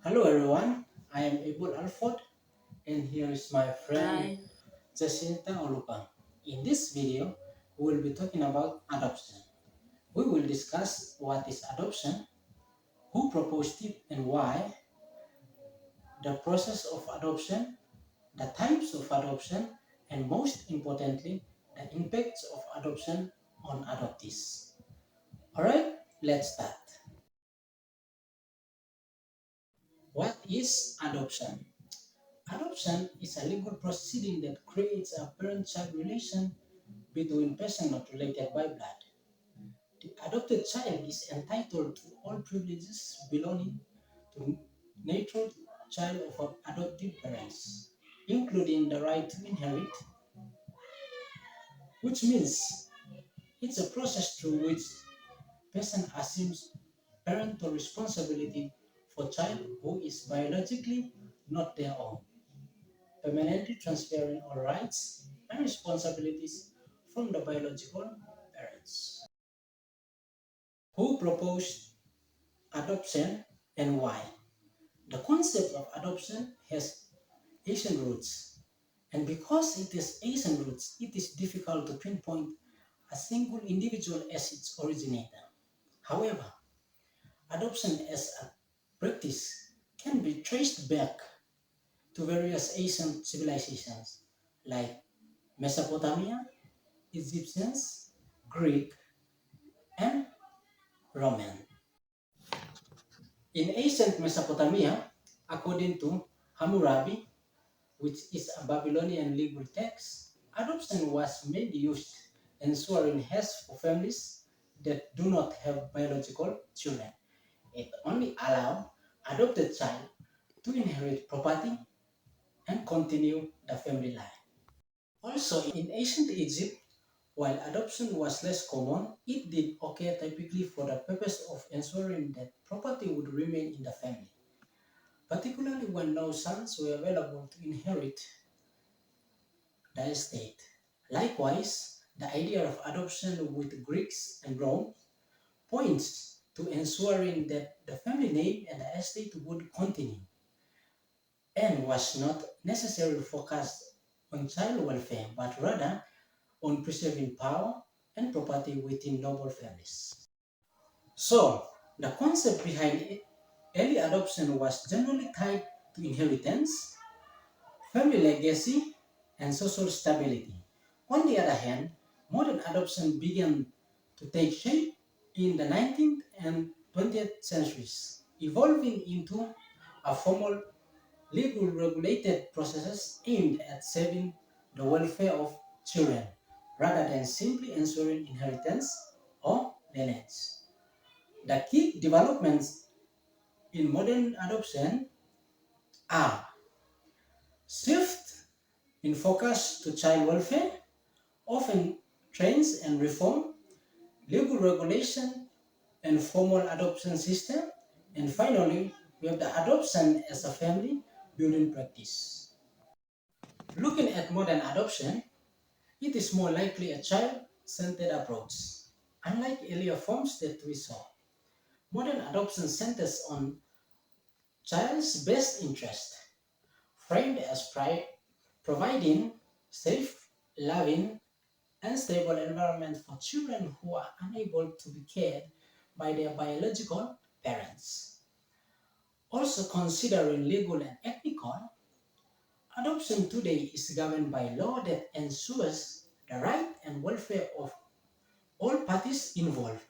Hello everyone, I am Abel Alford and here is my friend Jacinta Olupa. In this video, we will be talking about adoption. We will discuss what is adoption, who proposed it and why, the process of adoption, the types of adoption, and most importantly, the impacts of adoption on adoptees. Alright, let's start. What is adoption? Adoption is a legal proceeding that creates a parent-child relation between persons not related by blood. The adopted child is entitled to all privileges belonging to natural child of adoptive parents, including the right to inherit, which means it's a process through which person assumes parental responsibility for child who is biologically not their own, permanently transferring all rights and responsibilities from the biological parents. Who proposed adoption and why? The concept of adoption has Asian roots, and because it has Asian roots, it is difficult to pinpoint a single individual as its originator. However, adoption as a practice can be traced back to various Asian civilizations like Mesopotamia, Egyptians, Greek, and Roman. In ancient Mesopotamia, according to Hammurabi, which is a Babylonian legal text, adoption was mainly used ensuring heads for families that do not have biological children. It only allowed adopted child to inherit property and continue the family line. Also, in ancient Egypt, while adoption was less common, it did occur typically for the purpose of ensuring that property would remain in the family, particularly when no sons were available to inherit the estate. Likewise, the idea of adoption with Greeks and Rome points to ensuring that the family name and the estate would continue and was not necessarily focused on child welfare, but rather on preserving power and property within noble families. So, the concept behind early adoption was generally tied to inheritance, family legacy, and social stability. On the other hand, modern adoption began to take shape in the 19th and 20th centuries, evolving into a formal legal regulated processes aimed at saving the welfare of children rather than simply ensuring inheritance or lineage. The key developments in modern adoption are shift in focus to child welfare, often trains and reform, legal regulation and formal adoption system, and finally, we have the adoption as a family building practice. Looking at modern adoption, it is more likely a child-centered approach. Unlike earlier forms that we saw, modern adoption centers on child's best interest, framed as providing safe, loving, and stable environment for children who are unable to be cared by their biological parents. Also considering legal and ethical, adoption today is governed by law that ensures the right and welfare of all parties involved.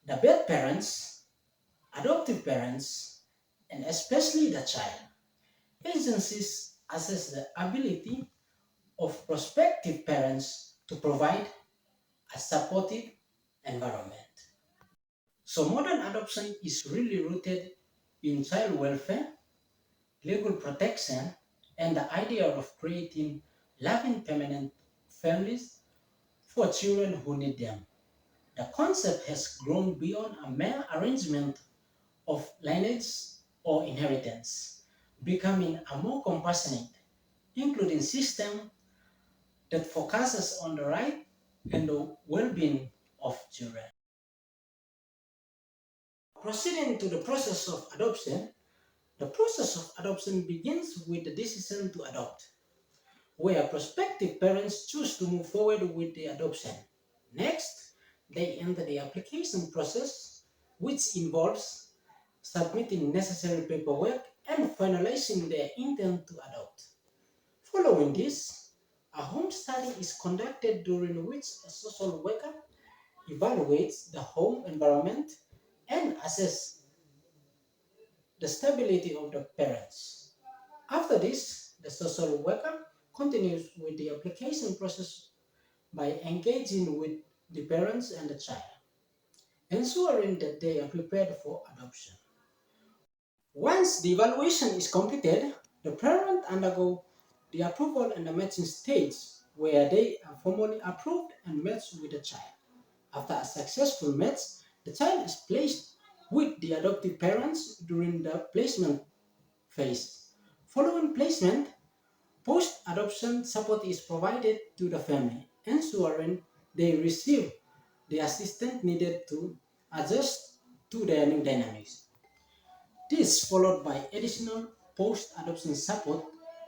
The birth parents, adoptive parents, and especially the child. Agencies assess the ability of prospective parents to provide a supportive environment. So modern adoption is really rooted in child welfare, legal protection, and the idea of creating loving permanent families for children who need them. The concept has grown beyond a mere arrangement of lineage or inheritance, becoming a more compassionate, including system that focuses on the right and the well-being of children. Proceeding to the process of adoption, The process of adoption begins with the decision to adopt, where prospective parents choose to move forward with the adoption. Next, they enter the application process, which involves submitting necessary paperwork and finalizing their intent to adopt. Following this, a home study is conducted during which a social worker evaluates the home environment and assess the stability of the parents. After this, the social worker continues with the application process by engaging with the parents and the child, ensuring that they are prepared for adoption. Once the evaluation is completed, the parent undergo the approval and the matching stage where they are formally approved and matched with the child. After a successful match, the child is placed with the adoptive parents during the placement phase. Following placement, post-adoption support is provided to the family, ensuring they receive the assistance needed to adjust to their new dynamics. This followed by additional post-adoption support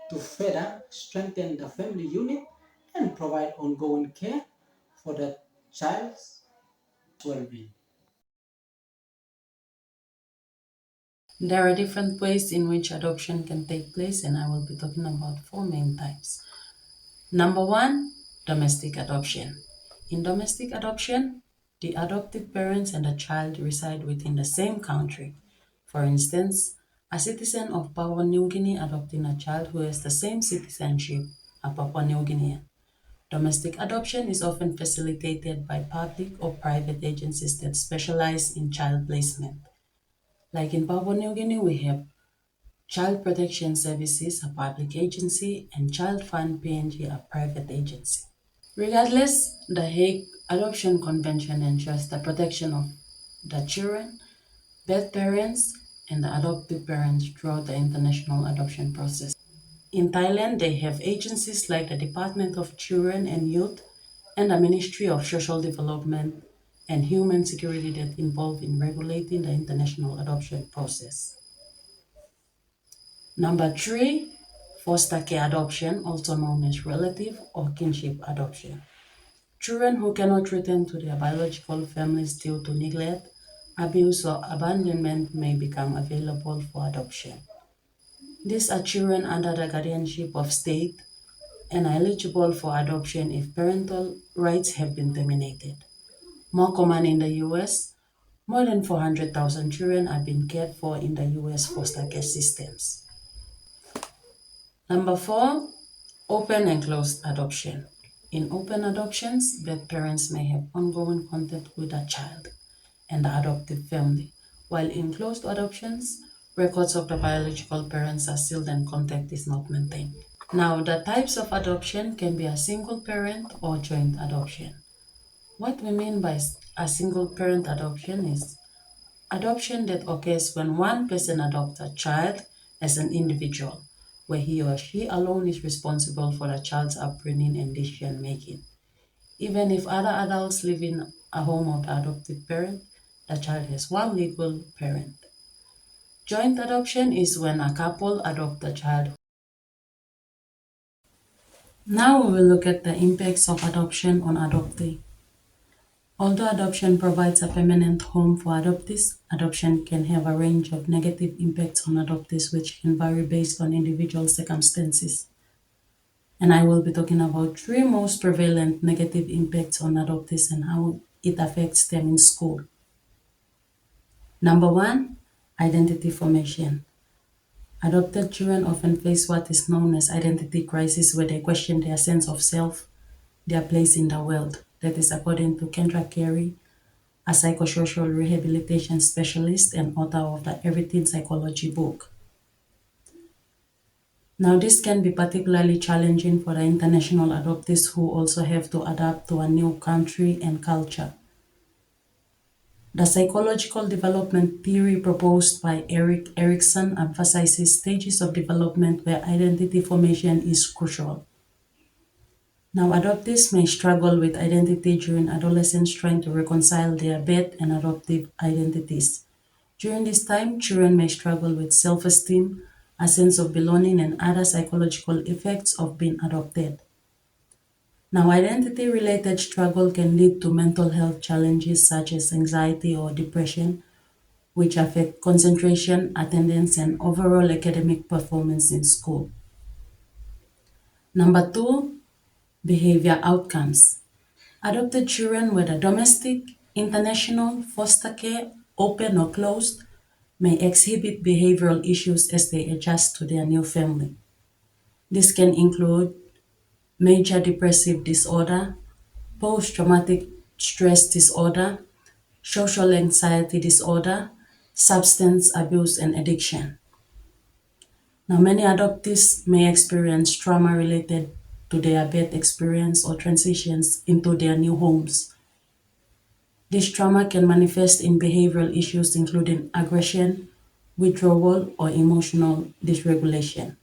to further strengthen the family unit and provide ongoing care for the child's well-being. There are different ways in which adoption can take place, and I will be talking about four main types. Number one, domestic adoption. In domestic adoption, the adoptive parents and the child reside within the same country. For instance, a citizen of Papua New Guinea adopting a child who has the same citizenship as Papua New Guinea. Domestic adoption is often facilitated by public or private agencies that specialize in child placement. Like in Papua New Guinea, we have Child Protection Services, a public agency, and Child Fund PNG, a private agency. Regardless, the Hague Adoption Convention ensures the protection of the children, birth parents, and the adoptive parents throughout the international adoption process. In Thailand, they have agencies like the Department of Children and Youth and the Ministry of Social Development and Human Security that involve in regulating the international adoption process. Number three, foster care adoption, also known as relative or kinship adoption. Children who cannot return to their biological families due to neglect, abuse, or abandonment may become available for adoption. These are children under the guardianship of state and are eligible for adoption if parental rights have been terminated. More common in the US, more than 400,000 children are being cared for in the US foster care systems. Number four, open and closed adoption. In open adoptions, birth parents may have ongoing contact with the child and the adoptive family, while in closed adoptions, records of the biological parents are sealed and contact is not maintained. Now, the types of adoption can be a single parent or joint adoption. What we mean by a single parent adoption is adoption that occurs when one person adopts a child as an individual, where he or she alone is responsible for the child's upbringing and decision making. Even if other adults live in a home of the adoptive parent, the child has one legal parent. Joint adoption is when a couple adopt a child. Now we will look at the impacts of adoption on adoptee. Although adoption provides a permanent home for adoptees, adoption can have a range of negative impacts on adoptees which can vary based on individual circumstances. And I will be talking about three most prevalent negative impacts on adoptees and how it affects them in school. Number one, identity formation. Adopted children often face what is known as identity crisis, where they question their sense of self, their place in the world. That is according to Kendra Carey, a psychosocial rehabilitation specialist and author of the Everything Psychology book. Now, this can be particularly challenging for the international adoptees who also have to adapt to a new country and culture. The psychological development theory proposed by Erik Erikson emphasizes stages of development where identity formation is crucial. Now, adoptees may struggle with identity during adolescence, trying to reconcile their birth and adoptive identities. During this time, children may struggle with self esteem, a sense of belonging, and other psychological effects of being adopted. Now, identity related struggle can lead to mental health challenges such as anxiety or depression, which affect concentration, attendance, and overall academic performance in school. Number two, behavior outcomes. Adopted children, whether domestic, international, foster care, open or closed, may exhibit behavioral issues as they adjust to their new family. This can include major depressive disorder, post traumatic stress disorder, social anxiety disorder, substance abuse, and addiction. Now, many adoptees may experience trauma related to their birth experience or transitions into their new homes. This trauma can manifest in behavioral issues including aggression, withdrawal, or emotional dysregulation.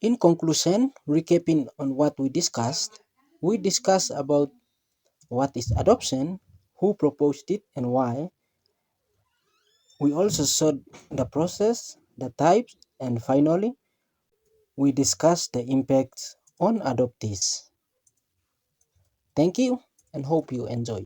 In conclusion, recapping on what we discussed about what is adoption, who proposed it and why. We also saw the process, the types, and finally, we discussed the impacts on adoptees. Thank you and hope you enjoy.